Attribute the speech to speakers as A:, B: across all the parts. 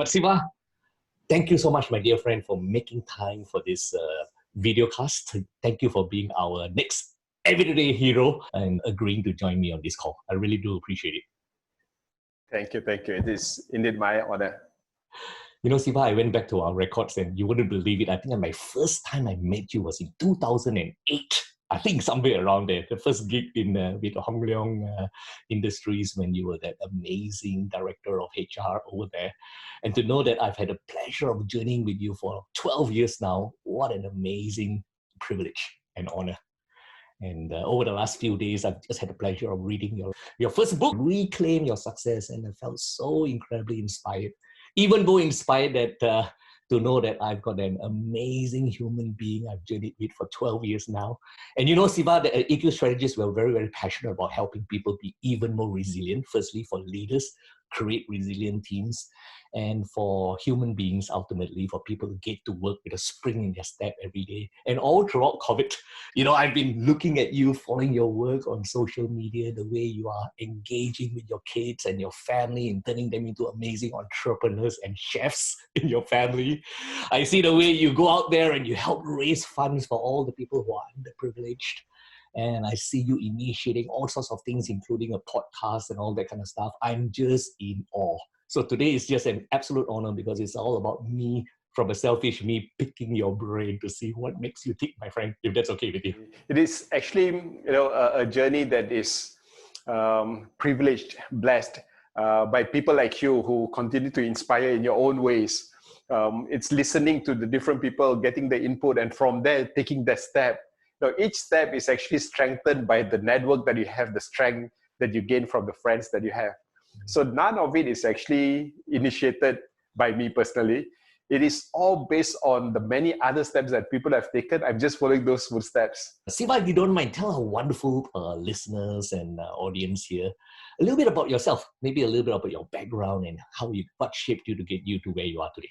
A: Siva, thank you so much, my dear friend, for making time for this video cast. Thank you for being our next everyday hero and agreeing to join me on this call. I really do appreciate it.
B: Thank you, thank you. It is indeed my honor.
A: You know, Siva, I went back to our records and you wouldn't believe it. I think my first time I met you was in 2008. I think somewhere around there. The first gig in with Hong Leong Industries when you were that amazing director of HR over there. And to know that I've had the pleasure of journeying with you for 12 years now, what an amazing privilege and honor. And over the last few days, I've just had the pleasure of reading your first book, Reclaim Your Success, and I felt so incredibly inspired. Even more inspired that to know that I've got an amazing human being I've journeyed with for 12 years now. And you know, Siva, the eqstrategist, we're very, very passionate about helping people be even more resilient. Firstly, for leaders, create resilient teams, and for human beings, ultimately, for people to get to work with a spring in their step every day. And all throughout COVID, you know, I've been looking at you, following your work on social media, the way you are engaging with your kids and your family and turning them into amazing entrepreneurs and chefs in your family. I see the way you go out there and you help raise funds for all the people who are underprivileged. And I see you initiating all sorts of things, including a podcast and all that kind of stuff. I'm just in awe. So today is just an absolute honor because it's all about me, from a selfish me, picking your brain to see what makes you tick, my friend, if that's okay with you.
B: It is actually, you know, a journey that is privileged, blessed by people like you who continue to inspire in your own ways. It's listening to the different people, getting the input, and from there, taking that step. So each step is actually strengthened by the network that you have, the strength that you gain from the friends that you have. So none of it is actually initiated by me personally. It is all based on the many other steps that people have taken. I'm just following those footsteps.
A: Siva, if you don't mind, tell our wonderful listeners and audience here a little bit about yourself, maybe a little bit about your background and what shaped you to get you to where you are today.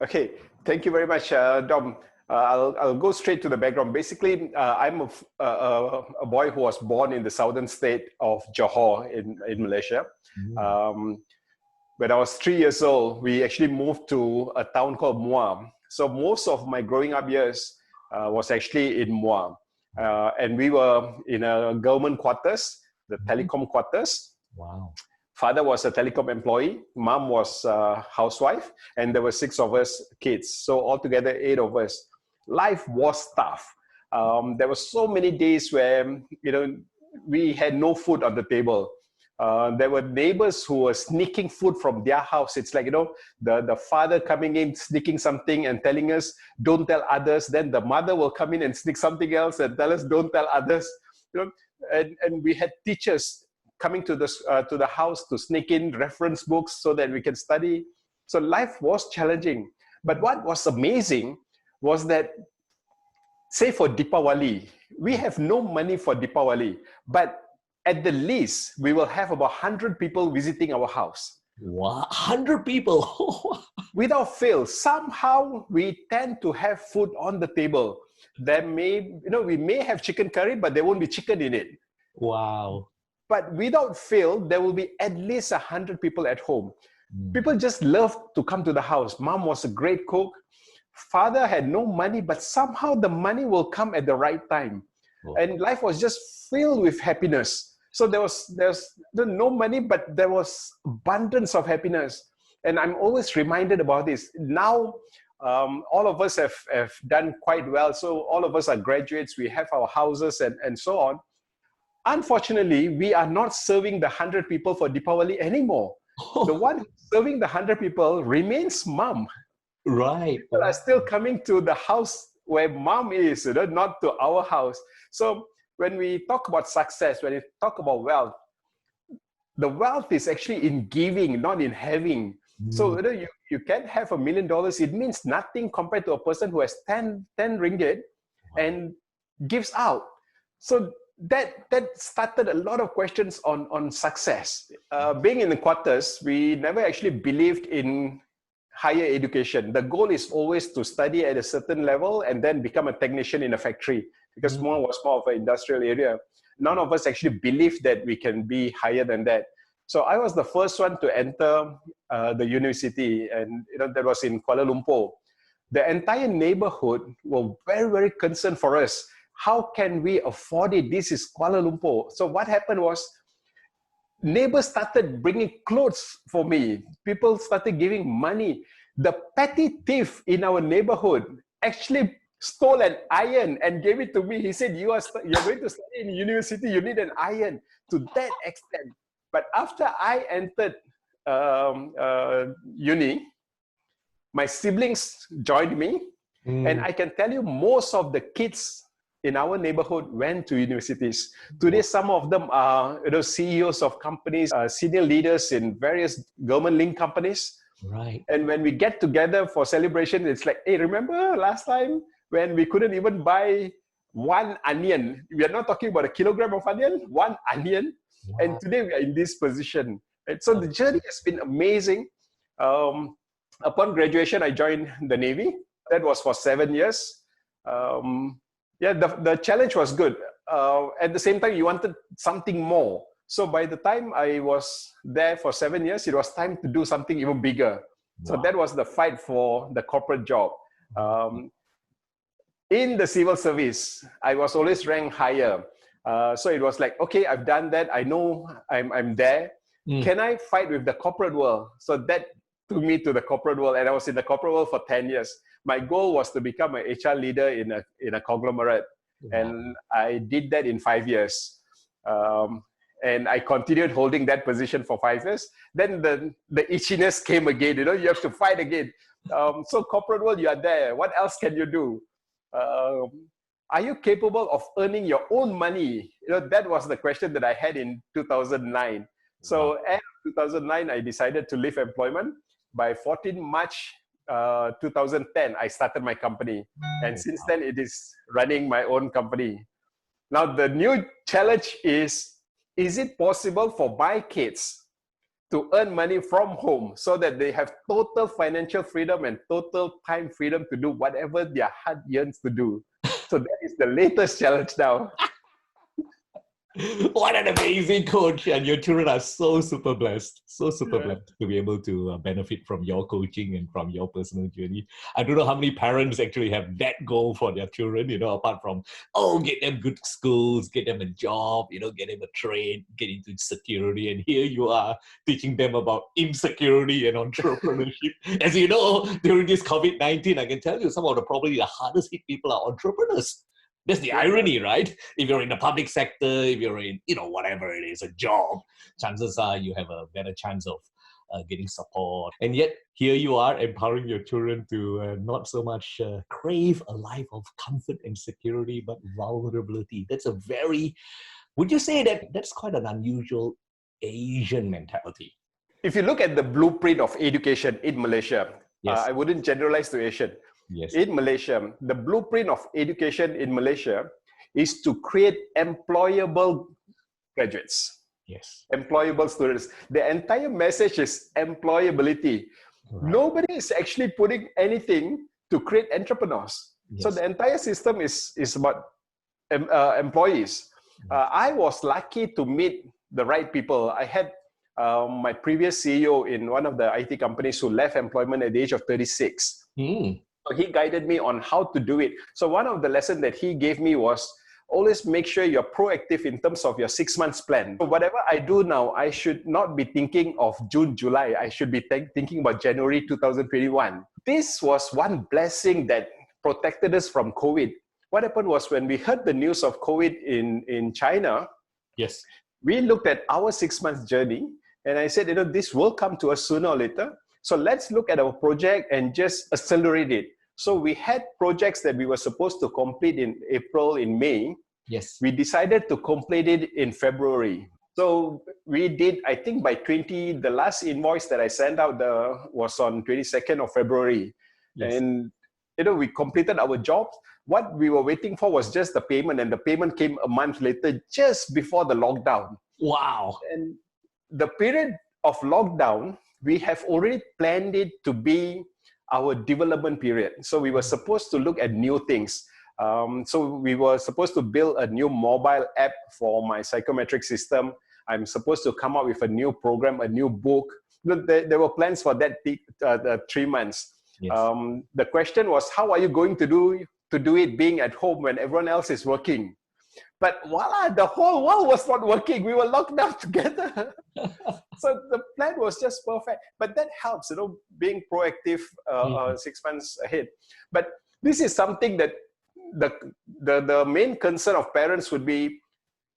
B: Okay, thank you very much, Dom. I'll go straight to the background. Basically, I'm a boy who was born in the southern state of Johor in Malaysia. When I was 3 years old, we actually moved to a town called Muar. So most of my growing up years was actually in Muar. And we were in a government quarters, the telecom quarters.
A: Wow.
B: Father was a telecom employee, mom was a housewife, and there were 6 of us kids. So altogether, 8 of us. Life was tough. There were so many days where, you know, we had no food on the table. There were neighbors who were sneaking food from their house. It's like, you know, the father coming in, sneaking something and telling us, don't tell others. Then the mother will come in and sneak something else and tell us, don't tell others. You know, and we had teachers coming to the house to sneak in reference books so that we can study. So life was challenging. But what was amazing was that, say for Deepawali, we have no money for Deepawali, but at the least, we will have about 100 people visiting our house.
A: Wow, 100 people!
B: Without fail, somehow we tend to have food on the table. There may, you know, we may have chicken curry, but there won't be chicken in it.
A: Wow.
B: But without fail, there will be at least 100 people at home. People just love to come to the house. Mom was a great cook. Father had no money, but somehow the money will come at the right time. Oh. And life was just filled with happiness. So there's no money, but there was abundance of happiness. And I'm always reminded about this. Now, all of us have done quite well. So all of us are graduates. We have our houses and so on. Unfortunately, we are not serving the 100 people for Deepawali anymore. Oh. The one serving the 100 people remains mom.
A: Right.
B: People are still coming to the house where mom is, you know, not to our house. So when we talk about success, when we talk about wealth, the wealth is actually in giving, not in having. So you know, you can have $1 million. It means nothing compared to a person who has 10 ringgit and gives out. So that started a lot of questions on success. Being in the quarters, we never actually believed in higher education. The goal is always to study at a certain level and then become a technician in a factory, because Muar was more of an industrial area. None of us actually believed that we can be higher than that. So I was the first one to enter the university, and that was in Kuala Lumpur. The entire neighborhood were very, very concerned for us. How can we afford it? This is Kuala Lumpur. So what happened was, neighbors started bringing clothes for me. People started giving money. The petty thief in our neighborhood actually stole an iron and gave it to me. He said, you're going to study in university, you need an iron, to that extent. But after I entered uni, my siblings joined me. And I can tell you, most of the kids in our neighborhood went to universities. Today, some of them are CEOs of companies, senior leaders in various government-linked companies.
A: Right.
B: And when we get together for celebration, it's like, hey, remember last time when we couldn't even buy one onion? We are not talking about a kilogram of onion, one onion. Wow. And today we are in this position. And so the journey has been amazing. Upon graduation, I joined the Navy. That was for 7 years. The challenge was good. At the same time, you wanted something more. So by the time I was there for 7 years, it was time to do something even bigger. Wow. So that was the fight for the corporate job. In the civil service, I was always ranked higher. So it was like, okay, I've done that. I know I'm there. Can I fight with the corporate world? So that took me to the corporate world, and I was in the corporate world for 10 years. My goal was to become an HR leader in a conglomerate. Wow. And I did that in 5 years. And I continued holding that position for 5 years. Then the itchiness came again. You have to fight again. So corporate world, you are there. What else can you do? Are you capable of earning your own money? That was the question that I had in 2009. So at 2009, I decided to leave employment. By 14 March 2010, I started my company. And since then, it is running my own company. Now, the new challenge is it possible for my kids to earn money from home so that they have total financial freedom and total time freedom to do whatever their heart yearns to do? So that is the latest challenge now.
A: What an amazing coach. And your children are so super blessed. So super blessed to be able to benefit from your coaching and from your personal journey. I don't know how many parents actually have that goal for their children, apart from, get them good schools, get them a job, get them a trade, get into security. And here you are teaching them about insecurity and entrepreneurship. As you know, during this COVID-19, I can tell you some of probably the hardest hit people are entrepreneurs. That's the irony, right? If you're in the public sector, if you're in, whatever it is, a job, chances are you have a better chance of getting support. And yet, here you are empowering your children to not so much crave a life of comfort and security, but vulnerability. That's would you say that that's quite an unusual Asian mentality?
B: If you look at the blueprint of education in Malaysia, yes. I wouldn't generalize to Asian.
A: Yes.
B: In Malaysia, the blueprint of education in Malaysia is to create employable graduates.
A: Yes.
B: Employable students. The entire message is employability. Right. Nobody is actually putting anything to create entrepreneurs. Yes. So the entire system is about employees. I was lucky to meet the right people. I had my previous CEO in one of the IT companies who left employment at the age of 36. So he guided me on how to do it. So one of the lessons that he gave me was always make sure you're proactive in terms of your 6 months plan. So whatever I do now, I should not be thinking of June, July. I should be thinking about January 2021. This was one blessing that protected us from COVID. What happened was when we heard the news of COVID in China,
A: yes,
B: we looked at our 6 months journey and I said, this will come to us sooner or later. So let's look at our project and just accelerate it. So we had projects that we were supposed to complete in April, in May.
A: Yes.
B: We decided to complete it in February. So we did, I think by the last invoice that I sent out was on 22nd of February. Yes. And we completed our jobs. What we were waiting for was just the payment, and the payment came a month later, just before the lockdown.
A: Wow.
B: And the period of lockdown, we have already planned it to be our development period. So we were supposed to look at new things. So we were supposed to build a new mobile app for my psychometric system. I'm supposed to come up with a new program, a new book. There were plans for that 3 months.
A: Yes.
B: The question was, how are you going to do it being at home when everyone else is working? But voila, the whole world was not working. We were locked down together. So the plan was just perfect. But that helps, being proactive 6 months ahead. But this is something that the main concern of parents would be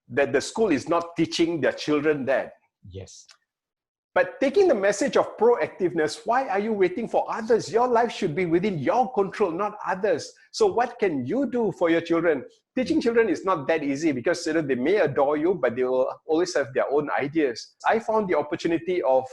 B: that the school is not teaching their children that.
A: Yes.
B: But taking the message of proactiveness, why are you waiting for others? Your life should be within your control, not others. So what can you do for your children? Teaching children is not that easy because they may adore you, but they will always have their own ideas. I found the opportunity of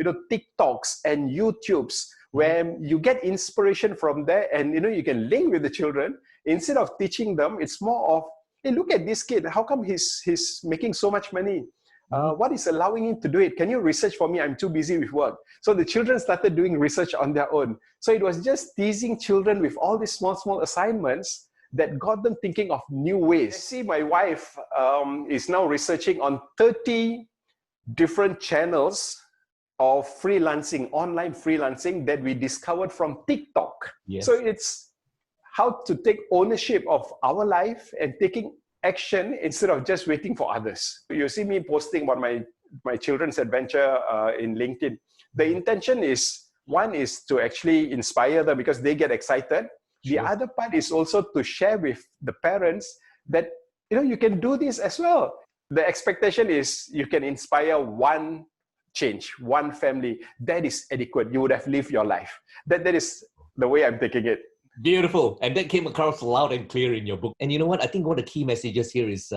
B: TikToks and YouTubes where you get inspiration from there, and you can link with the children. Instead of teaching them, it's more of, hey, look at this kid. How come he's making so much money? What is allowing him to do it? Can you research for me? I'm too busy with work. So the children started doing research on their own. So it was just teasing children with all these small assignments that got them thinking of new ways. I see my wife is now researching on 30 different channels of freelancing, online freelancing that we discovered from TikTok.
A: Yes.
B: So it's how to take ownership of our life and taking action instead of just waiting for others. You see me posting about my children's adventure in LinkedIn. The intention is, one is to actually inspire them because they get excited. The other part is also to share with the parents that you can do this as well. The expectation is you can inspire one change, one family. That is adequate. You would have lived your life. That is the way I'm taking it.
A: Beautiful. And that came across loud and clear in your book. And you know what? I think one of the key messages here is,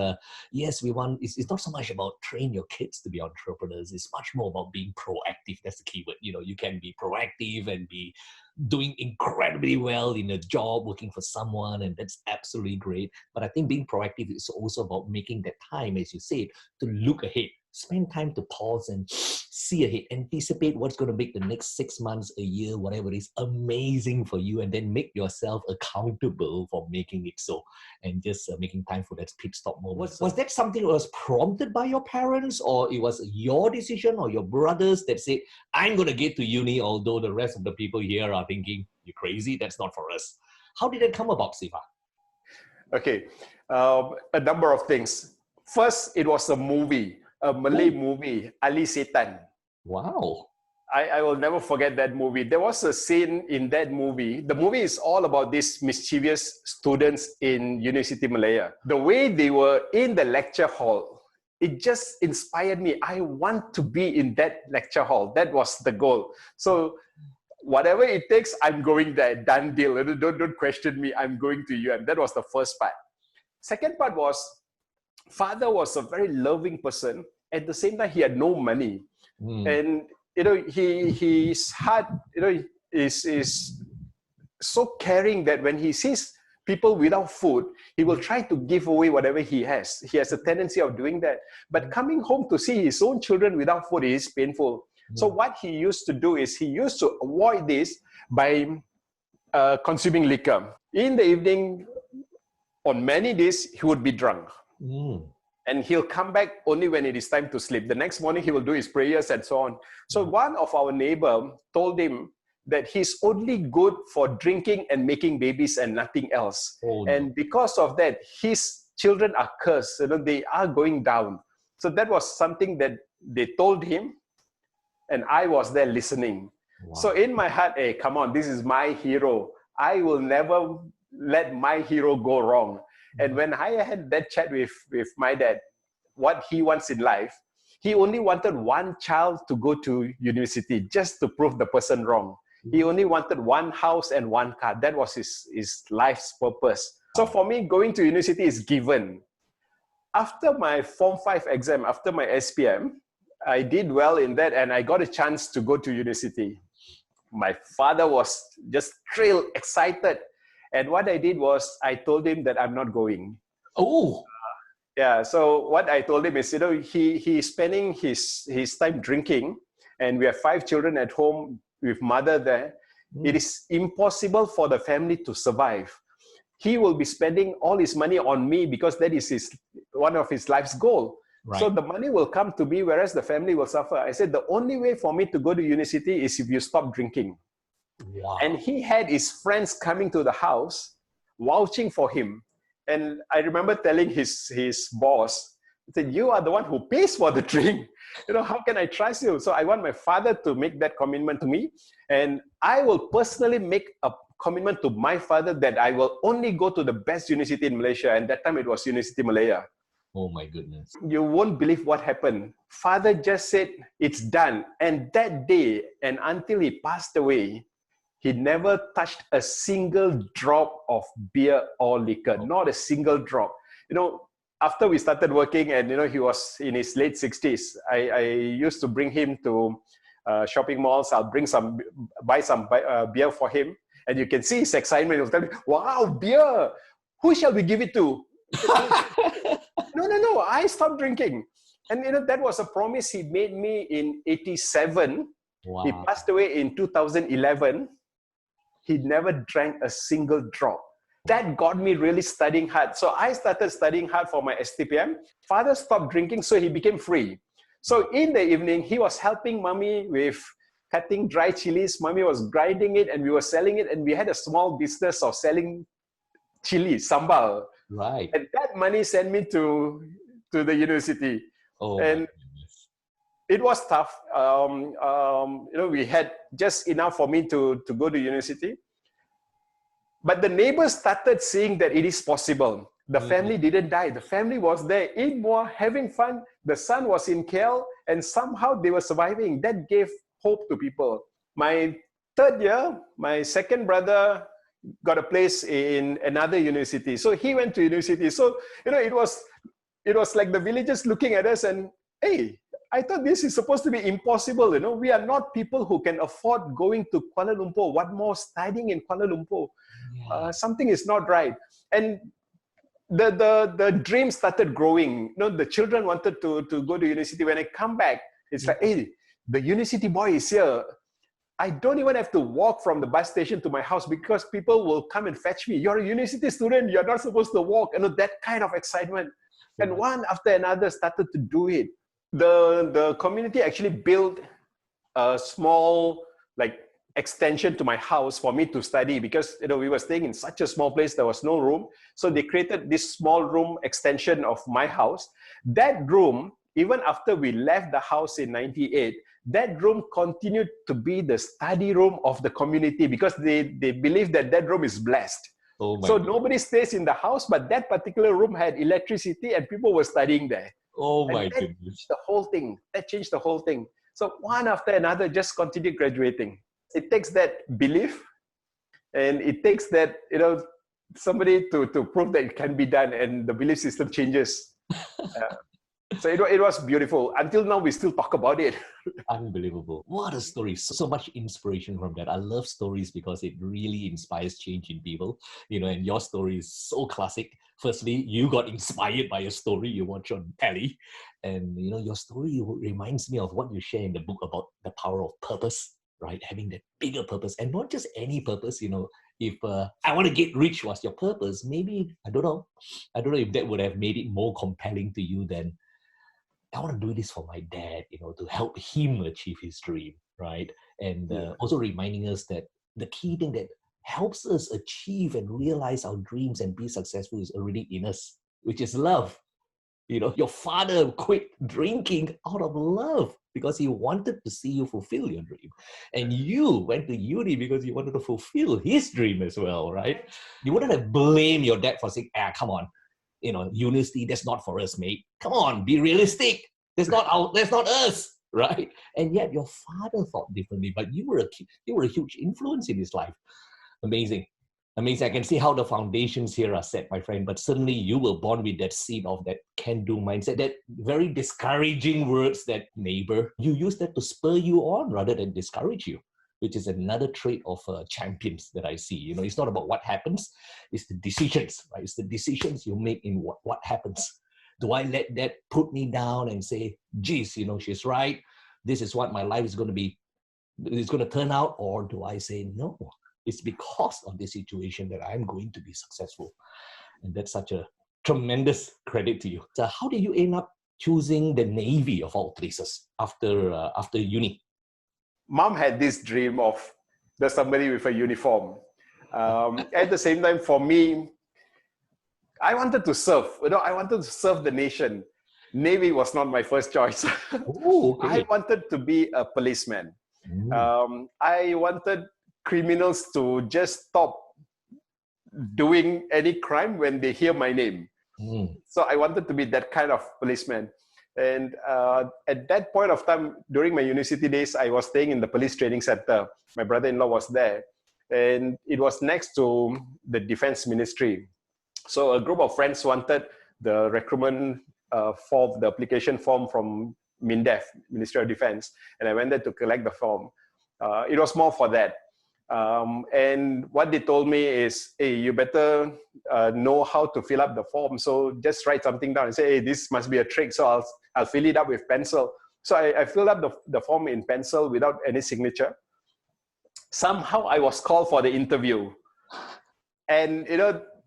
A: yes, it's not so much about train your kids to be entrepreneurs. It's much more about being proactive. That's the key word. You can be proactive and be doing incredibly well in a job, working for someone, and that's absolutely great. But I think being proactive is also about making that time, as you said, to look ahead. Spend time to pause and see ahead, anticipate what's going to make the next 6 months, a year, whatever it is, amazing for you, and then make yourself accountable for making it so, and just making time for that pit stop moment. Was that something that was prompted by your parents, or it was your decision or your brothers that said, I'm going to get to uni, although the rest of the people here are thinking, you're crazy, that's not for us? How did it come about, Siva?
B: Okay, a number of things. First, it was a movie. A Malay movie, Ali Setan.
A: Wow.
B: I will never forget that movie. There was a scene in that movie. The movie is all about these mischievous students in University Malaya. The way they were in the lecture hall, it just inspired me. I want to be in that lecture hall. That was the goal. So whatever it takes, I'm going there. Done deal. Don't question me. I'm going to UM. That was the first part. Second part was, father was a very loving person. At the same time, he had no money. And, his heart, is so caring that when he sees people without food, he will try to give away whatever he has. He has a tendency of doing that. But coming home to see his own children without food is painful. So what he used to do is he used to avoid this by consuming liquor. In the evening, on many days, he would be drunk. And he'll come back only when it is time to sleep. The next morning, he will do his prayers and so on. So one of our neighbor told him that he's only good for drinking and making babies and nothing else. And because of that, his children are cursed. They are going down. So that was something that they told him. And I was there listening. Wow. So in my heart, hey, come on, this is my hero. I will never let my hero go wrong. And when I had that chat with my dad, what he wants in life, he only wanted one child to go to university just to prove the person wrong. He only wanted one house and one car. That was his life's purpose. So for me, going to university is given. After my Form 5 exam, after my SPM, I did well in that and I got a chance to go to university. My father was just thrilled, excited. And what I did was I told him that I'm not going.
A: Oh.
B: Yeah, so what I told him is, he's spending his time drinking, and we have 5 children at home with mother there. It is impossible for the family to survive. He will be spending all his money on me because that is one of his life's goal. So the money will come to me, whereas the family will suffer. I said, the only way for me to go to university is if you stop drinking.
A: Wow.
B: And he had his friends coming to the house, vouching for him. And I remember telling his boss, he said, you are the one who pays for the drink. How can I trust you? So I want my father to make that commitment to me. And I will personally make a commitment to my father that I will only go to the best university in Malaysia. And that time it was University Malaya.
A: Oh my goodness.
B: You won't believe what happened. Father just said, it's done. And that day, and until he passed away, he never touched a single drop of beer or liquor, not a single drop. After we started working and, he was in his late 60s, I used to bring him to shopping malls. I'll buy some beer for him. And you can see his excitement. He'll tell me, wow, beer. Who shall we give it to? No, I stopped drinking. And, that was a promise he made me in 87.
A: Wow.
B: He passed away in 2011. He never drank a single drop. That got me really studying hard. So I started studying hard for my STPM. Father stopped drinking, so he became free. So in the evening, he was helping mommy with cutting dry chilies. Mommy was grinding it and we were selling it. And we had a small business of selling chili, sambal.
A: Right.
B: And that money sent me to the university.
A: Oh,
B: and it was tough. We had just enough for me to go to university. But the neighbors started seeing that it is possible. The family didn't die. The family was there, eating more, having fun. The son was in KL, and somehow they were surviving. That gave hope to people. My third year, my second brother got a place in another university. So he went to university. So, it was like the villagers looking at us and, hey, I thought this is supposed to be impossible. We are not people who can afford going to Kuala Lumpur. What more studying in Kuala Lumpur?
A: Yeah.
B: Something is not right. And the dream started growing. The children wanted to go to university. When I come back, it's like, hey, the university boy is here. I don't even have to walk from the bus station to my house because people will come and fetch me. You're a university student. You're not supposed to walk. That kind of excitement. And one after another started to do it. The community actually built a small extension to my house for me to study because we were staying in such a small place. There was no room. So they created this small room extension of my house. That room, even after we left the house in 98, that room continued to be the study room of the community because they believe that room is blessed. So nobody stays in the house, but that particular room had electricity and people were studying there.
A: Oh my
B: goodness.
A: goodness.
B: That changed the whole thing. So one after another, just continued graduating. It takes that belief and it takes that, somebody to prove that it can be done and the belief system changes. So it was beautiful. Until now, we still talk about it.
A: Unbelievable. What a story. So much inspiration from that. I love stories because it really inspires change in people. And your story is so classic. Firstly, you got inspired by a story you watch on telly. And, your story reminds me of what you share in the book about the power of purpose, right? Having that bigger purpose and not just any purpose, if I want to get rich was your purpose, maybe, I don't know if that would have made it more compelling to you than I want to do this for my dad, to help him achieve his dream, right? And also reminding us that the key thing that helps us achieve and realize our dreams and be successful is already in us, which is love. Your father quit drinking out of love because he wanted to see you fulfill your dream. And you went to uni because you wanted to fulfill his dream as well, right? You wouldn't have blamed your dad for saying, come on, university, that's not for us, mate. Come on, be realistic. That's not us, right? And yet your father thought differently, but you were a huge influence in his life. Amazing. I can see how the foundations here are set, my friend, but certainly you were born with that seed of that can-do mindset, that very discouraging words, that neighbor. You use that to spur you on rather than discourage you, which is another trait of champions that I see. It's not about what happens, it's the decisions, right? It's the decisions you make in what happens. Do I let that put me down and say, geez, she's right, this is what my life is going to turn out? Or do I say, no, it's because of this situation that I'm going to be successful? And that's such a tremendous credit to you. So how did you end up choosing the Navy of all places after uni?
B: Mom had this dream of there's somebody with a uniform. At the same time, for me, I wanted to serve. I wanted to serve the nation. Navy was not my first choice.
A: Oh,
B: I
A: okay.
B: wanted to be a policeman. I wanted criminals to just stop doing any crime when they hear my name. So I wanted to be that kind of policeman. And at that point of time, during my university days, I was staying in the police training center. My brother-in-law was there. And it was next to the defense ministry. So a group of friends wanted the recruitment form, the application form from MINDEF, Ministry of Defense. And I went there to collect the form. It was more for that. And what they told me is, hey, you better know how to fill up the form. So just write something down and say, hey, this must be a trick. So I'll fill it up with pencil. So I filled up the form in pencil without any signature. Somehow I was called for the interview. And,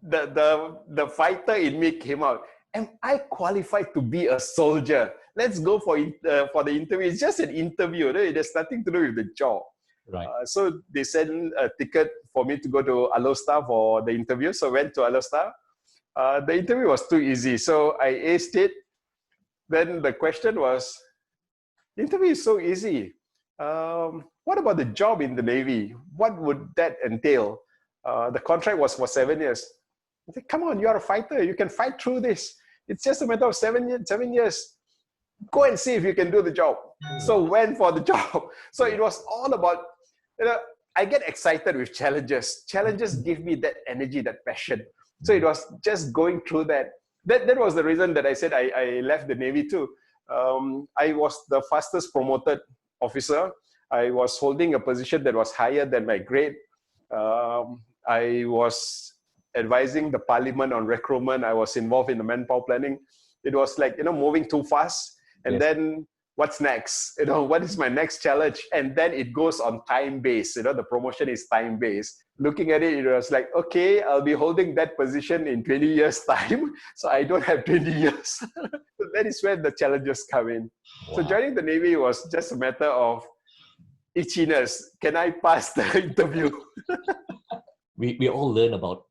B: the fighter in me came out. Am I qualified to be a soldier? Let's go for the interview. It's just an interview. It has nothing to do with the job.
A: Right.
B: So they sent a ticket for me to go to Alostar for the interview. So I went to Alostar. The interview was too easy. So I aced it. Then the question was, the interview is so easy. What about the job in the Navy? What would that entail? The contract was for 7 years. I said, come on, you are a fighter. You can fight through this. It's just a matter of 7 years. Go and see if you can do the job. So went for the job. So it was all about, I get excited with challenges. Challenges give me that energy, that passion. So it was just going through that. That was the reason that I said I left the Navy too. I was the fastest promoted officer. I was holding a position that was higher than my grade. I was advising the parliament on recruitment. I was involved in the manpower planning. It was like, moving too fast. And then what's next? What is my next challenge? And then it goes on time-based. The promotion is time-based. Looking at it, it was like, okay, I'll be holding that position in 20 years' time. So I don't have 20 years. So that is where the challenges come in. Wow. So joining the Navy was just a matter of itchiness. Can I pass the interview?
A: we all learn about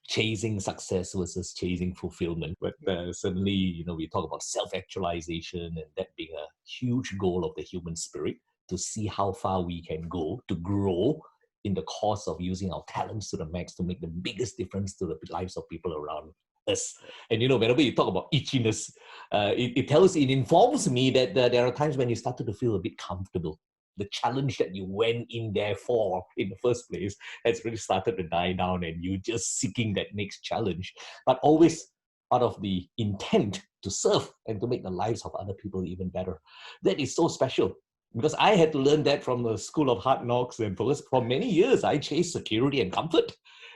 A: chasing success versus chasing fulfillment. But certainly, we talk about self-actualization and that being a huge goal of the human spirit, to see how far we can go, to grow in the course of using our talents to the max to make the biggest difference to the lives of people around us. And whenever you talk about itchiness, it informs me that there are times when you started to feel a bit comfortable. The challenge that you went in there for in the first place has really started to die down, and you just seeking that next challenge, but always out of the intent to serve and to make the lives of other people even better. That is so special, because I had to learn that from the school of hard knocks, and for many years I chased security and comfort.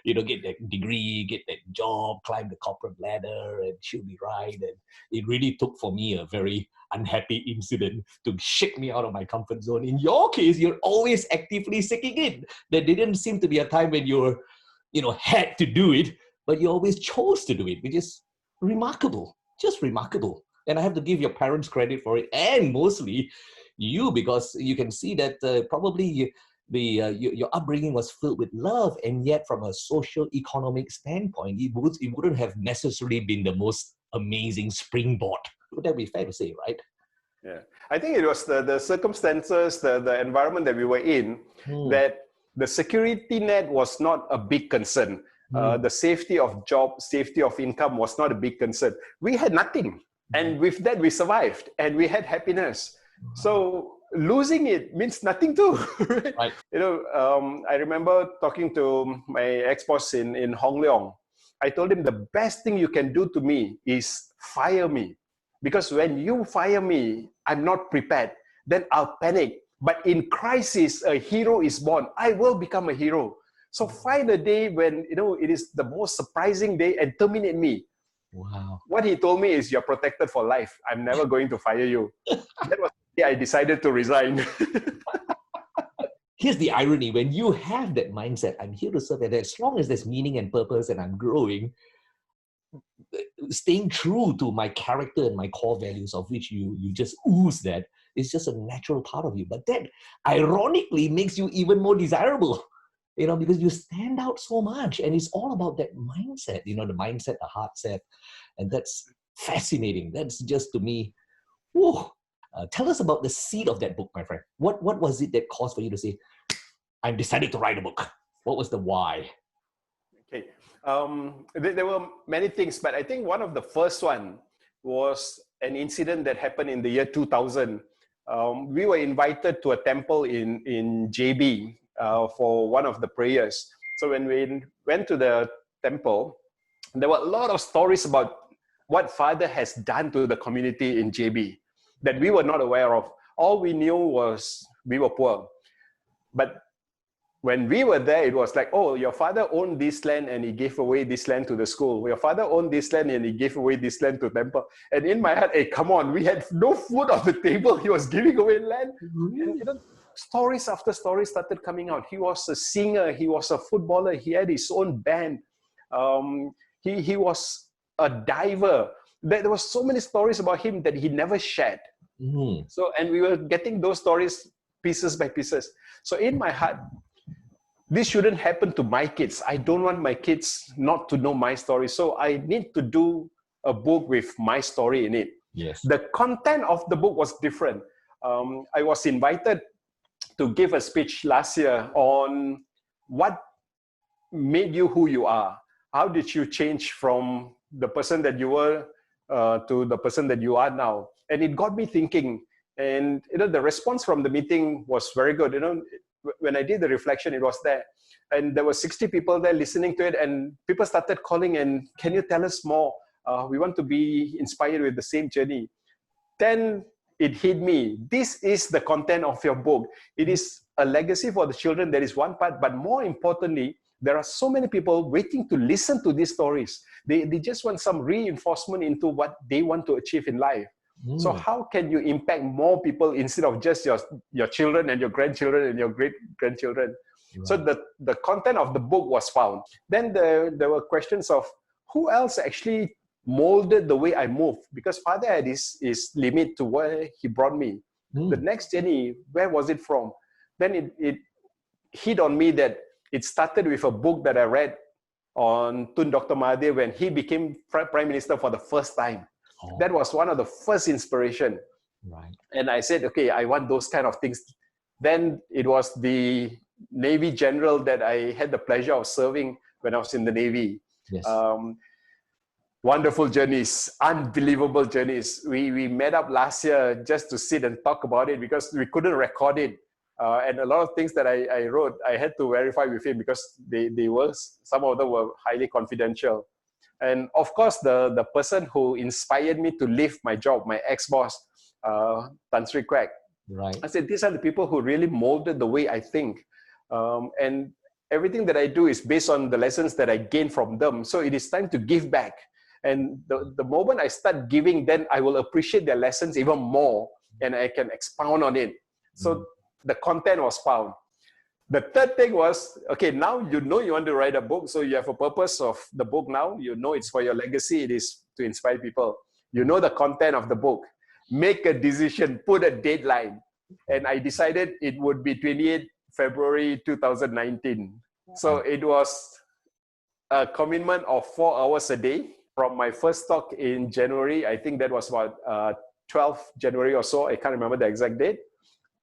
A: Get that degree, get that job, climb the corporate ladder, and she'll be right. And it really took for me a very unhappy incident to shake me out of my comfort zone. In your case, you're always actively seeking it. There didn't seem to be a time when you had to do it, but you always chose to do it, which is remarkable, just remarkable. And I have to give your parents credit for it, and mostly you, because you can see that probably your upbringing was filled with love, and yet from a social economic standpoint, it wouldn't have necessarily been the most amazing springboard. Would that be fair to say, right?
B: Yeah, I think it was the circumstances, the environment that we were in, that the security net was not a big concern. The safety of job, safety of income was not a big concern. We had nothing, and with that we survived, and we had happiness. So losing it means nothing too. Right? I remember talking to my ex-boss in Hong Leong. I told him the best thing you can do to me is fire me. Because when you fire me, I'm not prepared. Then I'll panic. But in crisis, a hero is born. I will become a hero. So find a day when it is the most surprising day and terminate me.
A: Wow.
B: What he told me is, you're protected for life. I'm never going to fire you. That was the day I decided to resign.
A: Here's the irony. When you have that mindset, I'm here to serve, and as long as there's meaning and purpose and I'm growing, staying true to my character and my core values, of which you just ooze that. It's just a natural part of you. But that ironically makes you even more desirable, because you stand out so much. And it's all about that mindset, the mindset, the heart set. And that's fascinating. That's just, to me, whoa. Tell us about the seed of that book, my friend. What was it that caused for you to say, I've decided to write a book? What was the why?
B: Okay. There were many things, but I think one of the first one was an incident that happened in the year 2000. We were invited to a temple in JB for one of the prayers. So when we went to the temple, there were a lot of stories about what Father has done to the community in JB that we were not aware of. All we knew was we were poor. But when we were there, it was like, oh, your father owned this land and he gave away this land to the school. Your father owned this land and he gave away this land to temple. And in my heart, hey, come on, we had no food on the table. He was giving away land. And stories after stories started coming out. He was a singer. He was a footballer. He had his own band. He was a diver. There were so many stories about him that he never shared. So, and we were getting those stories pieces by pieces. So in my heart, this shouldn't happen to my kids. I don't want my kids not to know my story. So I need to do a book with my story in it.
A: Yes.
B: The content of the book was different. I was invited to give a speech last year on what made you who you are. How did you change from the person that you were to the person that you are now? And it got me thinking. And the response from the meeting was very good. When I did the reflection, it was there. And there were 60 people there listening to it. And people started calling and, can you tell us more? We want to be inspired with the same journey. Then it hit me. This is the content of your book. It is a legacy for the children. That is one part. But more importantly, there are so many people waiting to listen to these stories. They just want some reinforcement into what they want to achieve in life. So how can you impact more people instead of just your children and your grandchildren and your great-grandchildren? Right. So the content of the book was found. Then there were questions of who else actually molded the way I move, because Father had his limit to where he brought me. The next journey, where was it from? Then it hit on me that it started with a book that I read on Tun Dr. Mahathir when he became Prime Minister for the first time. Oh. That was one of the first inspiration.
A: Right.
B: And I said, okay, I want those kind of things. Then it was the Navy general that I had the pleasure of serving when I was in the Navy.
A: Yes.
B: Wonderful journeys, unbelievable journeys. We met up last year just to sit and talk about it because we couldn't record it. And a lot of things that I wrote, I had to verify with him because some of them were highly confidential. And of course, the person who inspired me to leave my job, my ex-boss, Tan Sri Quek.
A: Right.
B: I said, these are the people who really molded the way I think. And everything that I do is based on the lessons that I gained from them. So it is time to give back. And the moment I start giving, then I will appreciate their lessons even more and I can expound on it. So the content was found. The third thing was, okay, now you know you want to write a book, so you have a purpose of the book now. You know it's for your legacy. It is to inspire people. You know the content of the book. Make a decision, put a deadline. And I decided it would be 28 February 2019. So it was a commitment of 4 hours a day. From my first talk in January, I think that was about 12th January or so, I can't remember the exact date,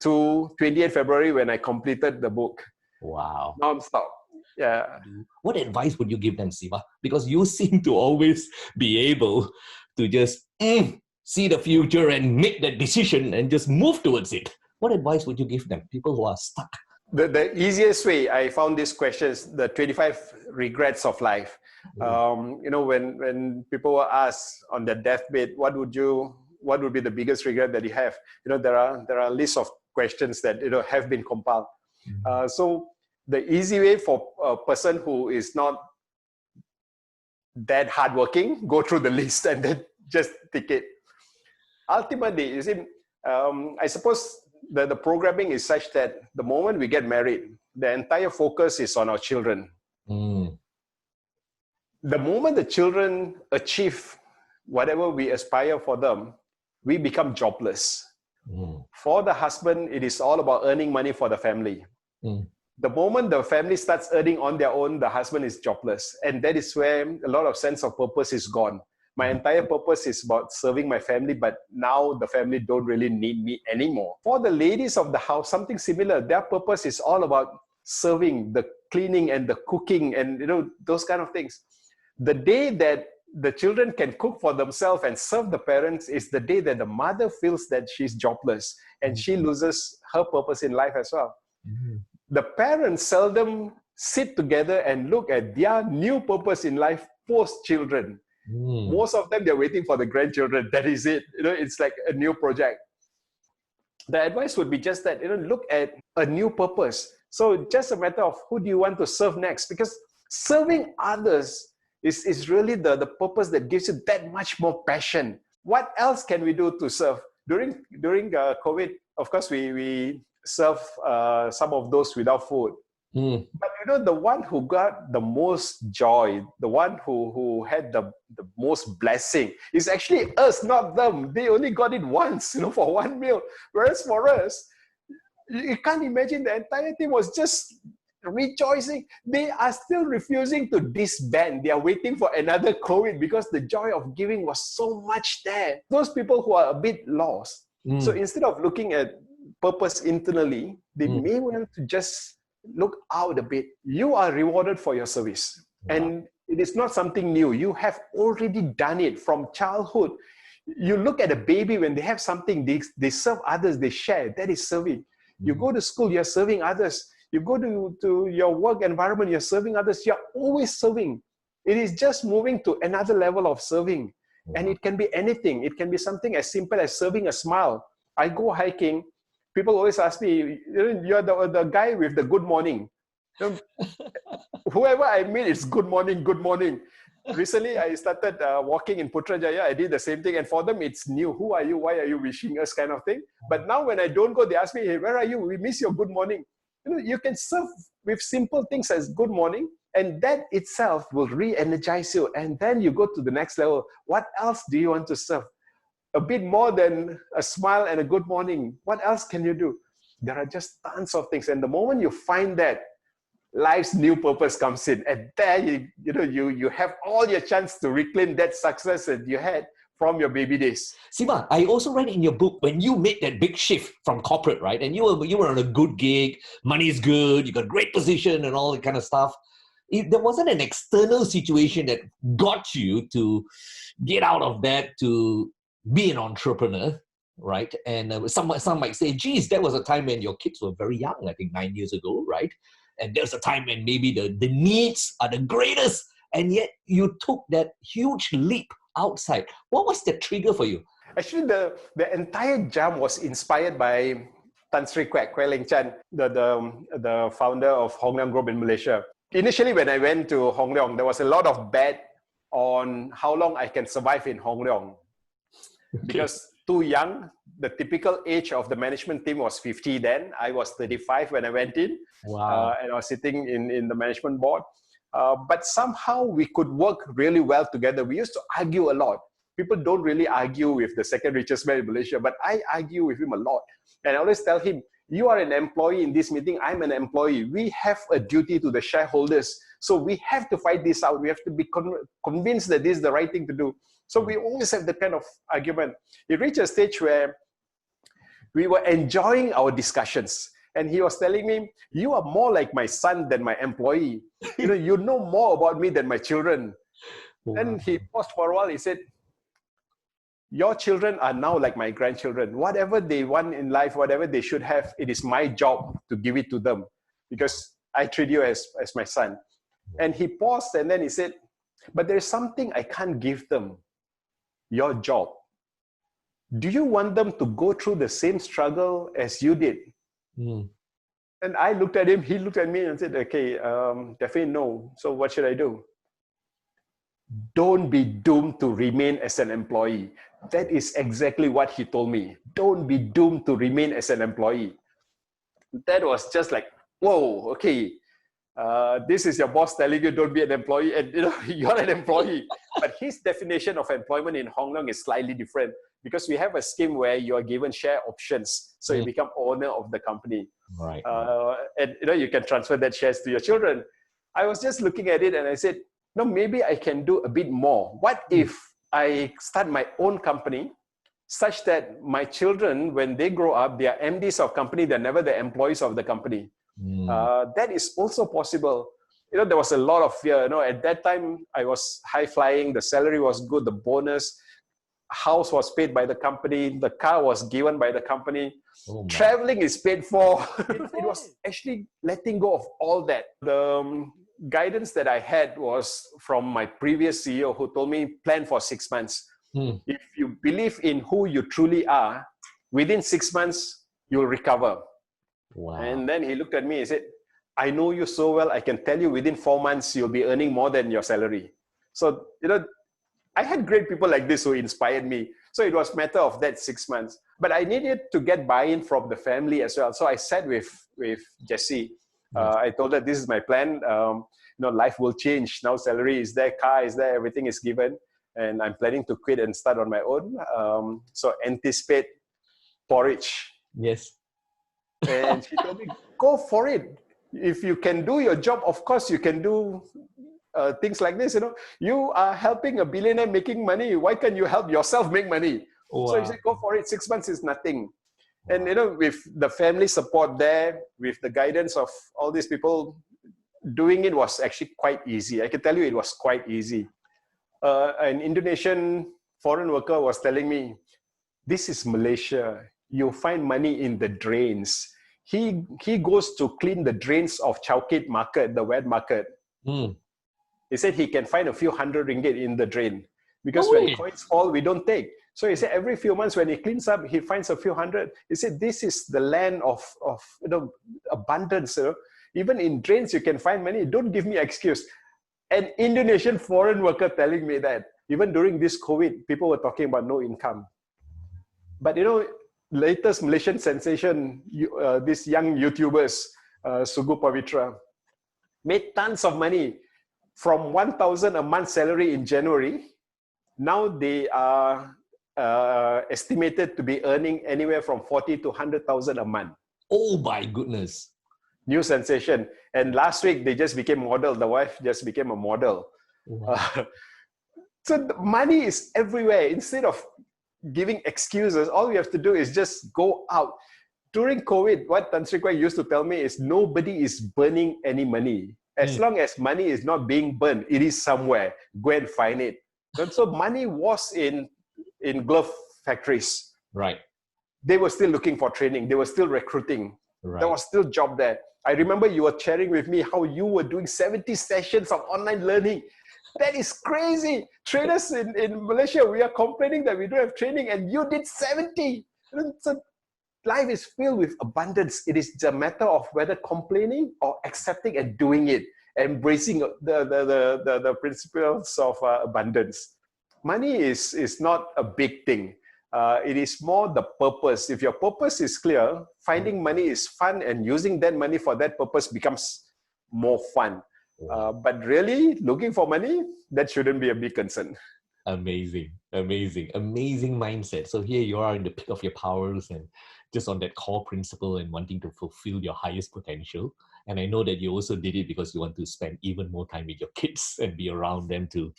B: to 28 February when I completed the book.
A: Wow.
B: Non-stop. Yeah.
A: What advice would you give them, Siva? Because you seem to always be able to just see the future and make that decision and just move towards it. What advice would you give them, people who are stuck?
B: The easiest way, I found these questions, the 25 regrets of life. When people were asked on their deathbed, what would be the biggest regret that you have? There are a list of questions that have been compiled. So the easy way for a person who is not that hardworking, go through the list and then just tick it. Ultimately, you see, I suppose the programming is such that the moment we get married, the entire focus is on our children. The moment the children achieve whatever we aspire for them, we become jobless.
A: Mm.
B: For the husband, it is all about earning money for the family.
A: Mm.
B: The moment the family starts earning on their own, the husband is jobless. And that is where a lot of sense of purpose is gone. My entire purpose is about serving my family, but now the family don't really need me anymore. For the ladies of the house, something similar. Their purpose is all about serving, the cleaning and the cooking and those kind of things. The day that the children can cook for themselves and serve the parents is the day that the mother feels that she's jobless and she loses her purpose in life as well.
A: Mm.
B: The parents seldom sit together and look at their new purpose in life post-children.
A: Mm.
B: Most of them, they're waiting for the grandchildren. That is it. It's like a new project. The advice would be just that, look at a new purpose. So just a matter of who do you want to serve next? Because serving others is really the purpose that gives you that much more passion. What else can we do to serve? During COVID, of course, we serve some of those without food.
A: Mm.
B: But the one who got the most joy, the one who had the most blessing is actually us, not them. They only got it once, for one meal. Whereas for us, you can't imagine, the entire team was just rejoicing. They are still refusing to disband. They are waiting for another COVID because the joy of giving was so much there. Those people who are a bit lost. So instead of looking at purpose internally, they may want to just look out a bit. You are rewarded for your service.
A: Wow.
B: And it is not something new. You have already done it from childhood. You look at a baby when they have something, they serve others, they share. That is serving. You go to school, you're serving others. You go to your work environment, you're serving others. You're always serving. It is just moving to another level of serving. And it can be anything. It can be something as simple as serving a smile. I go hiking. People always ask me, you're the guy with the good morning. Whoever I meet, it's good morning, good morning. Recently, I started walking in Putrajaya. I did the same thing. And for them, it's new. Who are you? Why are you wishing us kind of thing? But now when I don't go, they ask me, hey, where are you? We miss your good morning. You can serve with simple things as good morning. And that itself will re-energize you. And then you go to the next level. What else do you want to serve? A bit more than a smile and a good morning. What else can you do? There are just tons of things. And the moment you find that, life's new purpose comes in. And there you have all your chance to reclaim that success that you had from your baby days.
A: Siva, I also read in your book when you made that big shift from corporate, right? And you were on a good gig, money is good, you got a great position and all that kind of stuff. There wasn't an external situation that got you to get out of that to be an entrepreneur, right? And some might say, geez, that was a time when your kids were very young, I think 9 years ago, right? And there's a time when maybe the needs are the greatest, and yet you took that huge leap outside. What was the trigger for you?
B: Actually, the entire jump was inspired by Tan Sri Kwek Leng Chan, the founder of Hong Leong Group in Malaysia. Initially, when I went to Hong Leong, there was a lot of bet on how long I can survive in Hong Leong. Because too young, the typical age of the management team was 50 then. I was 35 when I went in.
A: Wow.
B: And I was sitting in the management board. But somehow we could work really well together. We used to argue a lot. People don't really argue with the second richest man in Malaysia, but I argue with him a lot. And I always tell him, you are an employee in this meeting, I'm an employee. We have a duty to the shareholders. So we have to fight this out. We have to be convinced that this is the right thing to do. So we always have that kind of argument. It reached a stage where we were enjoying our discussions. And he was telling me, you are more like my son than my employee. You know more about me than my children. Wow. Then he paused for a while. He said, your children are now like my grandchildren. Whatever they want in life, whatever they should have, it is my job to give it to them because I treat you as my son. And he paused and then he said, but there's something I can't give them. Your job. Do you want them to go through the same struggle as you did? And I looked at him, he looked at me and said, okay, definitely no. So what should I do? Don't be doomed to remain as an employee. That is exactly what he told me. Don't be doomed to remain as an employee. That was just like, whoa, okay. this is your boss telling you don't be an employee, and you're an employee. But his definition of employment in Hong Kong is slightly different, because we have a scheme where you are given share options, so you become owner of the company.
A: Right.
B: And you can transfer that shares to your children. I was just looking at it and I said, no, maybe I can do a bit more. What if I start my own company, such that my children, when they grow up, they are MDs of company, they're never the employees of the company. That is also possible. There was a lot of fear. At that time, I was high flying, the salary was good, the bonus, house was paid by the company, the car was given by the company, traveling is paid for. It was actually letting go of all that. The guidance that I had was from my previous CEO, who told me, plan for 6 months. If you believe in who you truly are, within 6 months, you'll recover.
A: Wow.
B: And then he looked at me and said, I know you so well, I can tell you within 4 months, you'll be earning more than your salary. So, I had great people like this who inspired me. So it was a matter of that 6 months. But I needed to get buy-in from the family as well. So I sat with Jessie. I told her, this is my plan. Life will change. Now salary is there, car is there, everything is given. And I'm planning to quit and start on my own. So anticipate porridge.
A: Yes.
B: And she told me, go for it. If you can do your job, of course you can do things like this. You are helping a billionaire making money. Why can't you help yourself make money? Wow. So he said, go for it. 6 months is nothing. Wow. And with the family support there, with the guidance of all these people, doing it was actually quite easy. I can tell you it was quite easy. An Indonesian foreign worker was telling me, this is Malaysia. You find money in the drains. He goes to clean the drains of Chowkit market, the wet market. He said he can find a few hundred ringgit in the drain, because when coins fall, we don't take. So he said every few months when he cleans up, he finds a few hundred. He said this is the land of abundance. Even in drains, you can find money. Don't give me excuse. An Indonesian foreign worker telling me that. Even during this COVID, people were talking about no income. But latest Malaysian sensation, these young YouTubers, Sugu Pavitra, made tons of money from 1,000 a month salary in January. Now they are estimated to be earning anywhere from 40 to 100,000 a month.
A: Oh my goodness.
B: New sensation. And last week, they just became model. The wife just became a model. Wow. So the money is everywhere. Instead of giving excuses, all we have to do is just go out. During COVID, what Tan Sri Kwek used to tell me is nobody is burning any money. As long as money is not being burned, it is somewhere. Go and find it. And so money was in glove factories.
A: Right.
B: They were still looking for training. They were still recruiting. Right. There was still job there. I remember you were sharing with me how you were doing 70 sessions of online learning. That is crazy. Trainers in Malaysia, we are complaining that we don't have training, and you did 70. So life is filled with abundance. It is a matter of whether complaining or accepting and doing it, embracing the principles of abundance. Money is not a big thing. It is more the purpose. If your purpose is clear, finding money is fun, and using that money for that purpose becomes more fun. But really, looking for money, that shouldn't be a big concern.
A: Amazing, amazing, amazing mindset. So here you are in the peak of your powers and just on that core principle and wanting to fulfill your highest potential. And I know that you also did it because you want to spend even more time with your kids and be around them to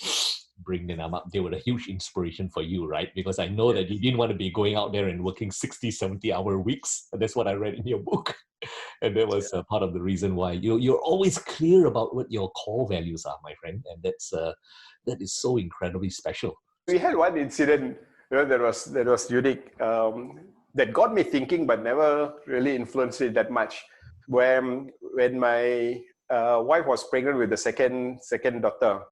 A: bring them up. They were a huge inspiration for you, right? Because I know that you didn't want to be going out there and working 60, 70-hour weeks. That's what I read in your book. And that was part of the reason why you're always clear about what your core values are, my friend. And that is so incredibly special.
B: We had one incident that was unique, that got me thinking, but never really influenced it that much. When my wife was pregnant with the second daughter,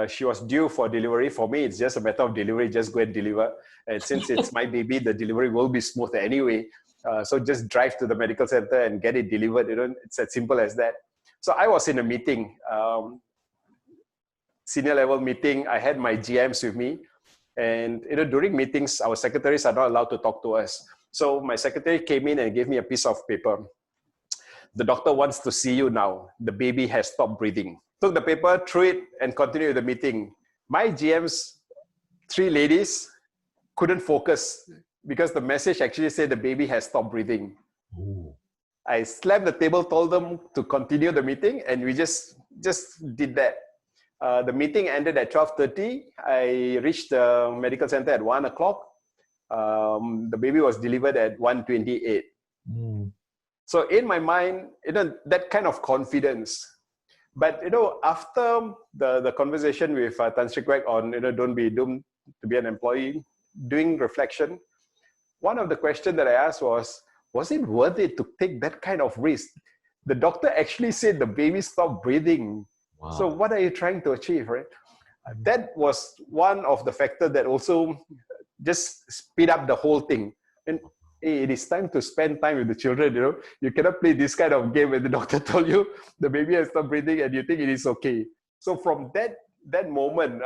B: she was due for delivery. For me, it's just a matter of delivery, just go and deliver. And since it's my baby, the delivery will be smooth anyway. So just drive to the medical center and get it delivered. It's as simple as that. So I was in a meeting, senior level meeting. I had my GMs with me. And during meetings, our secretaries are not allowed to talk to us. So my secretary came in and gave me a piece of paper. the doctor wants to see you now. The baby has stopped breathing. Took the paper, threw it, and continued the meeting. My GM's 3 ladies couldn't focus because the message actually said the baby has stopped breathing.
A: Ooh.
B: I slammed the table, told them to continue the meeting, and we just did that. The meeting ended at 12:30. I reached the medical center at 1 o'clock. The baby was delivered at 1:28.
A: Mm.
B: So in my mind, that kind of confidence. But after the conversation with Tan Sri Kwek on don't be doomed to be an employee, doing reflection, one of the questions that I asked was it worth it to take that kind of risk? The doctor actually said the baby stopped breathing.
A: Wow.
B: So what are you trying to achieve, right? That was one of the factors that also just speed up the whole thing. And hey, it is time to spend time with the children. You cannot play this kind of game when the doctor told you the baby has stopped breathing and you think it is okay. So from that moment,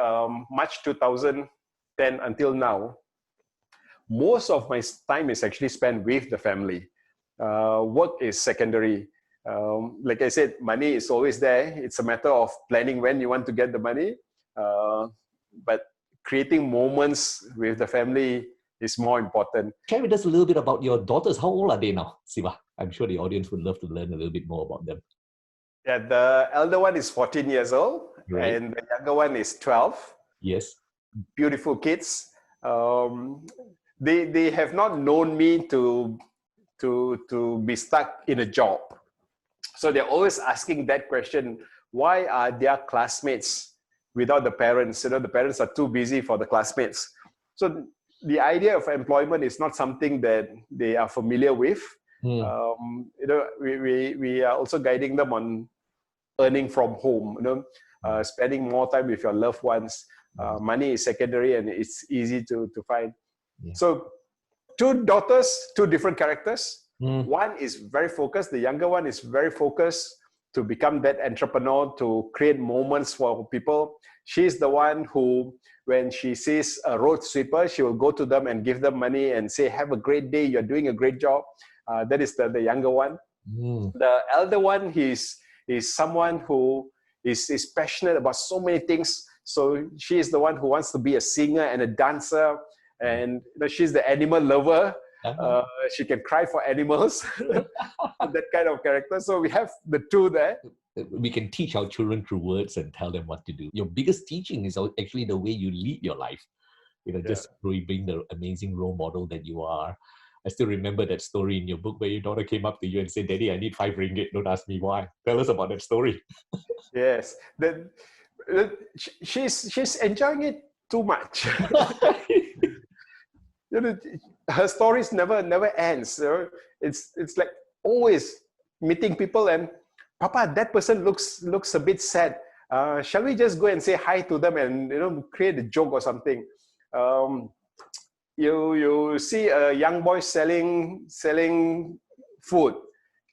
B: March 2010 until now, most of my time is actually spent with the family. Work is secondary. Like I said, money is always there. It's a matter of planning when you want to get the money. But creating moments with the family is more important.
A: Share with us a little bit about your daughters. How old are they now, Siva? I'm sure the audience would love to learn a little bit more about them.
B: Yeah, the elder one is 14 years old,
A: Right.
B: and the younger one is 12.
A: Yes.
B: Beautiful kids. They have not known me to be stuck in a job. So they're always asking that question, why are their classmates without the parents? The parents are too busy for the classmates. So the idea of employment is not something that they are familiar with. We are also guiding them on earning from home, spending more time with your loved ones. Money is secondary and it's easy to find. Yeah. So 2 daughters, 2 different characters. One is very focused. The younger one is very focused to become that entrepreneur, to create moments for people. She's the one who, when she sees a road sweeper, she will go to them and give them money and say, have a great day, you're doing a great job. That is the younger one. The elder one, is someone who is passionate about so many things. So she is the one who wants to be a singer and a dancer. And she's the animal lover. She can cry for animals, that kind of character. So we have the 2 there.
A: We can teach our children through words and tell them what to do. Your biggest teaching is actually the way you lead your life. Just being the amazing role model that you are. I still remember that story in your book where your daughter came up to you and said, Daddy, I need 5 ringgit. Don't ask me why. Tell us about that story.
B: Yes. She's enjoying it too much. Her stories never ends. It's like always meeting people and, Papa, that person looks a bit sad. Shall we just go and say hi to them and create a joke or something? You see a young boy selling food.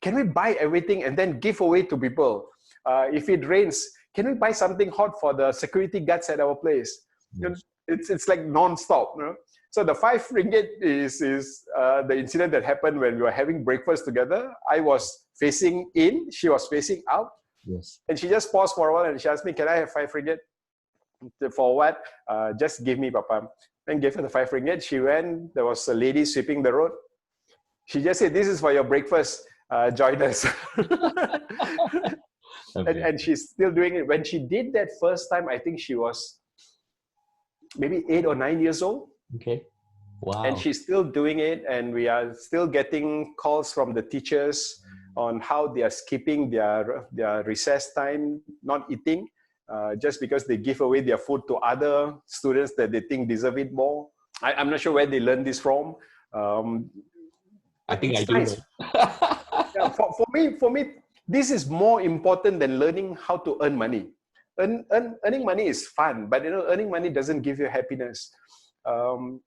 B: Can we buy everything and then give away to people? If it rains, can we buy something hot for the security guards at our place? Yes. It's like non-stop. So the 5 ringgit is the incident that happened when we were having breakfast together. I was facing in, she was facing out.
A: Yes.
B: And she just paused for a while and she asked me, can I have 5 ringgit? For what? Just give me, Papa. And gave her the 5 ringgit. She went, there was a lady sweeping the road. She just said, this is for your breakfast. Join us. Okay. And she's still doing it. When she did that first time, I think she was maybe 8 or 9 years old.
A: Okay. Wow.
B: And she's still doing it. And we are still getting calls from the teachers on how they are skipping their recess time, not eating, just because they give away their food to other students that they think deserve it more. I'm not sure where they learned this from.
A: I think I do
B: nice. Yeah, for me, this is more important than learning how to earn money. Earning money is fun, but earning money doesn't give you happiness.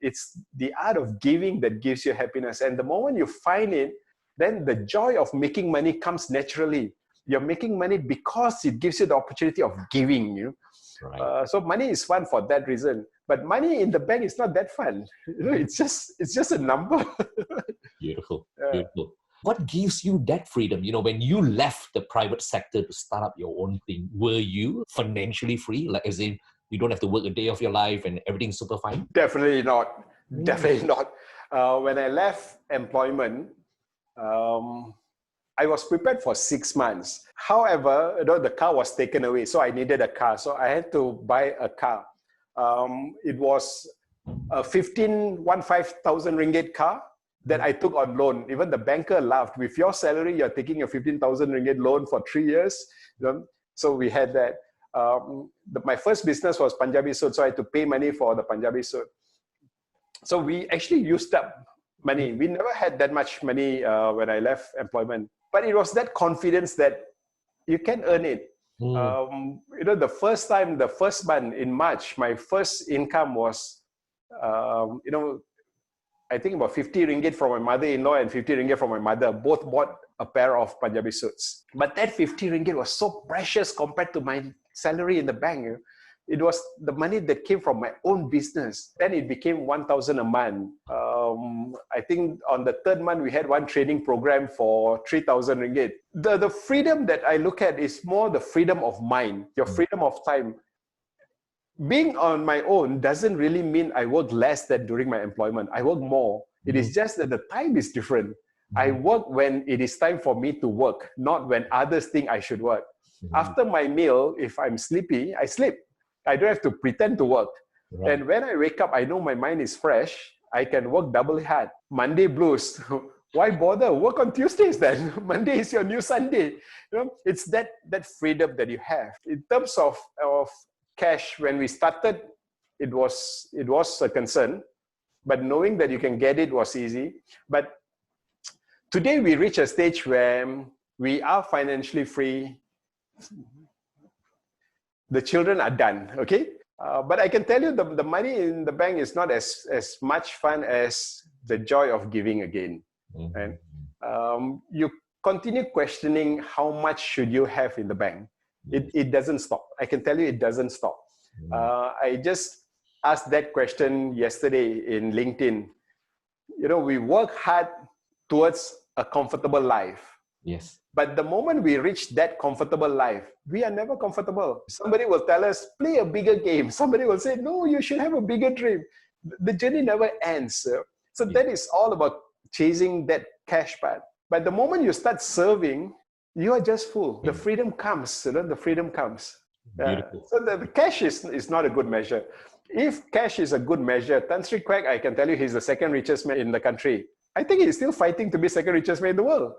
B: It's the art of giving that gives you happiness. And the moment you find it, then the joy of making money comes naturally. You're making money because it gives you the opportunity of giving. Right. So money is fun for that reason. But money in the bank is not that fun. It's just a number.
A: Beautiful, beautiful. What gives you that freedom? When you left the private sector to start up your own thing, were you financially free? Like, as in, you don't have to work a day of your life and everything's super fine?
B: Definitely not. Definitely not. When I left employment, I was prepared for 6 months. However, the car was taken away, so I needed a car. So I had to buy a car. It was a 15,000 ringgit car that I took on loan. Even the banker laughed. With your salary, you're taking a 15,000 ringgit loan for 3 years. So we had that. My first business was Punjabi suit, so I had to pay money for the Punjabi suit. So we actually used up money. We never had that much money when I left employment. But it was that confidence that you can earn it. The first month in March, my first income was, I think about 50 ringgit from my mother-in-law and 50 ringgit from my mother. Both bought a pair of Punjabi suits. But that 50 ringgit was so precious compared to my salary in the bank. It was the money that came from my own business. Then it became 1,000 a month. I think on the third month, we had one training program for 3,000 ringgit. The freedom that I look at is more the freedom of mind, your freedom of time. Being on my own doesn't really mean I work less than during my employment. I work more. It is just that the time is different. I work when it is time for me to work, not when others think I should work. After my meal, if I'm sleepy, I sleep. I don't have to pretend to work. Right. And when I wake up, I know my mind is fresh. I can work double hard. Monday blues. Why bother? Work on Tuesdays then. Monday is your new Sunday. It's that freedom that you have. In terms of cash, when we started, it was a concern. But knowing that you can get it was easy. But today we reach a stage where we are financially free. The children are done, okay? But I can tell you the money in the bank is not as much fun as the joy of giving again. And you continue questioning how much should you have in the bank. It doesn't stop. I can tell you it doesn't stop. I just asked that question yesterday in LinkedIn. We work hard towards a comfortable life.
A: Yes.
B: But the moment we reach that comfortable life, we are never comfortable. Somebody will tell us, play a bigger game. Somebody will say, no, you should have a bigger dream. The journey never ends. So that is all about chasing that cash part. But the moment you start serving, you are just full. The freedom comes. The freedom comes. So the cash is not a good measure. If cash is a good measure, Tan Sri Quek, I can tell you he's the second richest man in the country. I think he's still fighting to be second richest man in the world.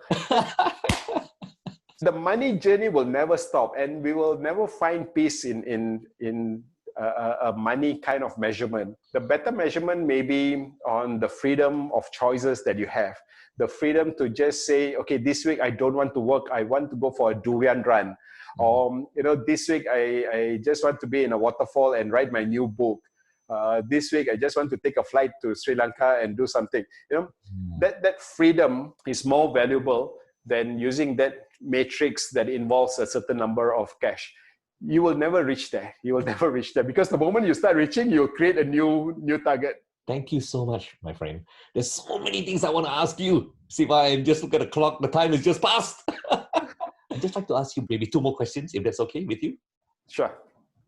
B: The money journey will never stop, and we will never find peace in a money kind of measurement. The better measurement may be on the freedom of choices that you have. The freedom to just say, okay, this week I don't want to work. I want to go for a durian run. Or, this week I just want to be in a waterfall and write my new book. This week I just want to take a flight to Sri Lanka and do something. That freedom is more valuable than using that matrix that involves a certain number of cash. You will never reach there. You will never reach there, because the moment you start reaching, you'll create a new target.
A: Thank you so much, my friend. There's so many things I want to ask you. Siva, and just look at the clock. The time is just passed. I'd just like to ask you maybe 2 more questions, if that's okay with you.
B: Sure.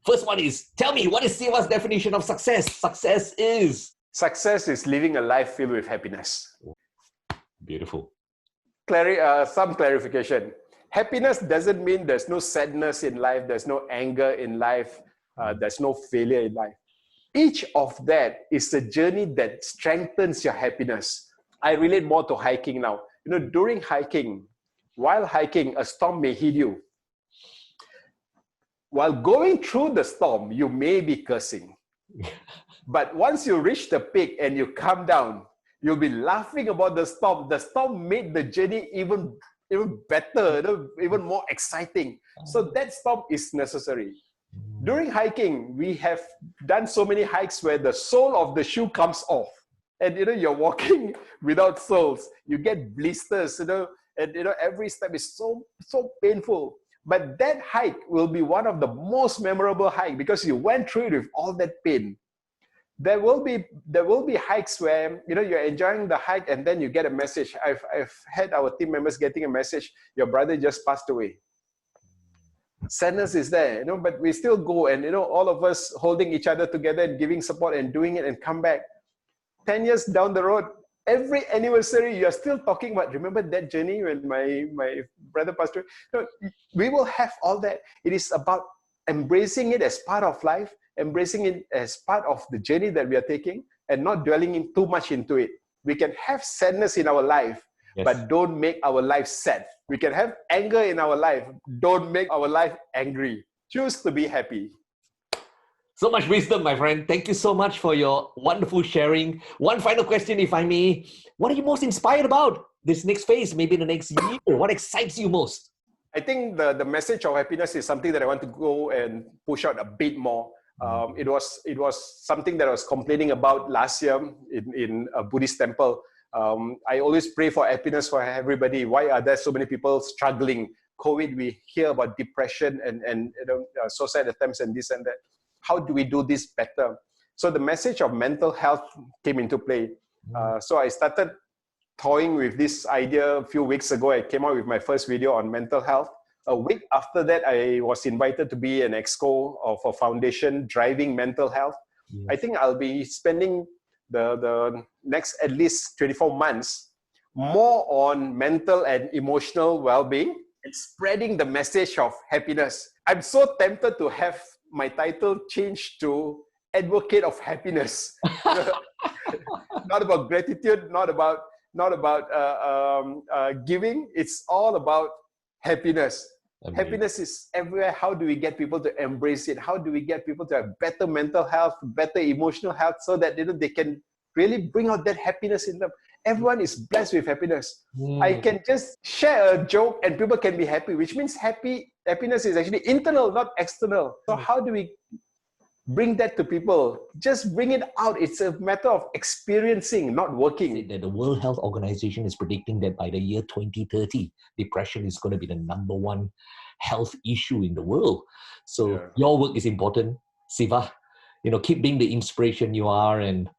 A: First one is, tell me, what is Siva's definition of success? Success is living a life filled with happiness.
B: Beautiful. Some clarification. Happiness doesn't mean there's no sadness in life, there's no anger in life, there's no failure in life. Each of that is a journey that strengthens your happiness. I relate more to hiking now. During hiking, while hiking, a storm may hit you. While going through the storm, you may be cursing. But once you reach the peak and you come down, you'll be laughing about the storm. The storm made the journey even better, even more exciting. So that storm is necessary. During hiking, we have done so many hikes where the sole of the shoe comes off. And you're walking without soles. You get blisters, and every step is so painful. But that hike will be one of the most memorable hikes because you went through it with all that pain. there will be hikes where you're enjoying the hike and then you get a message. I've had our team members getting a message, your brother just passed away. Sadness is there, but we still go, and all of us holding each other together and giving support and doing it and come back. 10 years down the road, every anniversary you're still talking about, remember that journey when my brother passed away? We will have all that. It is about embracing it as part of life, embracing it as part of the journey that we are taking, and not dwelling in too much into it. We can have sadness in our life, yes, but don't make our life sad. We can have anger in our life. Don't make our life angry. Choose to be happy.
A: So much wisdom, my friend. Thank you so much for your wonderful sharing. One final question, if I may. What are you most inspired about this next phase, maybe the next year? What excites you most?
B: I think the message of happiness is something that I want to go and push out a bit more. It was something that I was complaining about last year in a Buddhist temple. I always pray for happiness for everybody. Why are there so many people struggling? COVID, we hear about depression and suicide attempts and this and that. How do we do this better? So the message of mental health came into play. So I started toying with this idea a few weeks ago. I came out with my first video on mental health. A week after that, I was invited to be an exco of a foundation driving mental health. Yes. I think I'll be spending the next at least 24 months more on mental and emotional well-being and spreading the message of happiness. I'm so tempted to have my title changed to Advocate of Happiness. Not about gratitude, not about giving. It's all about happiness. Amazing. Happiness is everywhere. How do we get people to embrace it? How do we get people to have better mental health, better emotional health, so that they can really bring out that happiness in them? Everyone is blessed with happiness. I can just share a joke and people can be happy, which means happiness is actually internal, not external. So how do we bring that to people? Just bring it out. It's a matter of experiencing, not working.
A: The World Health Organization is predicting that by the year 2030, depression is going to be the #1 health issue in the world. So your work is important, Siva. Keep being the inspiration you are, and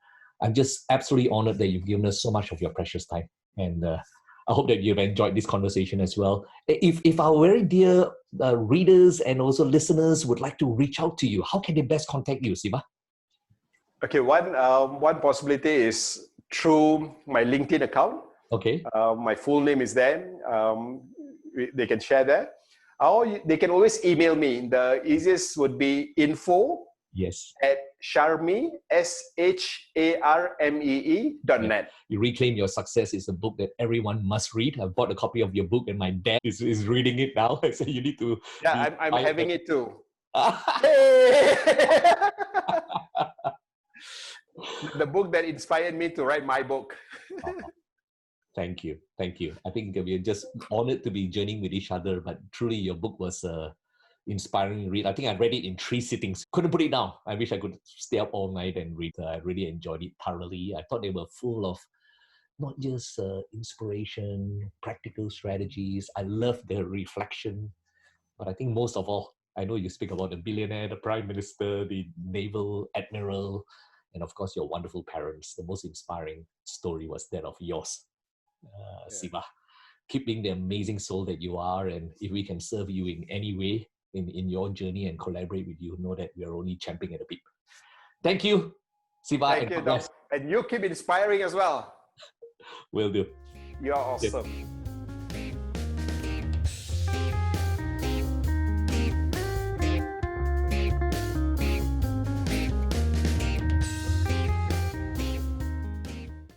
A: I'm just absolutely honored that you've given us so much of your precious time. And I hope that you've enjoyed this conversation as well. If our very dear readers and also listeners would like to reach out to you, how can they best contact you, Siva?
B: Okay, one possibility is through my LinkedIn account.
A: Okay.
B: My full name is there. They can share that. Or they can always email me. The easiest would be info at Sharmee, SHARMEE.net.
A: You Reclaim Your Success is a book that everyone must read. I've bought a copy of your book and my dad is reading it now. So you need to...
B: Yeah, I'm having it too. The book that inspired me to write my book.
A: Thank you. Thank you. I think we're just honored to be journeying with each other, but truly your book was inspiring read. I think I read it in 3 sittings. Couldn't put it down. I wish I could stay up all night and read. I really enjoyed it thoroughly. I thought they were full of not just inspiration, practical strategies. I love the reflection. But I think most of all, I know you speak about the billionaire, the prime minister, the naval admiral, and of course your wonderful parents. The most inspiring story was that of yours, Siva. Keep being the amazing soul that you are. And if we can serve you in any way, in your journey and collaborate with you, know that we are only champing at the bit. Thank you, Siva.
B: Thank you, Dom. And you keep inspiring as well.
A: Will do.
B: You are awesome.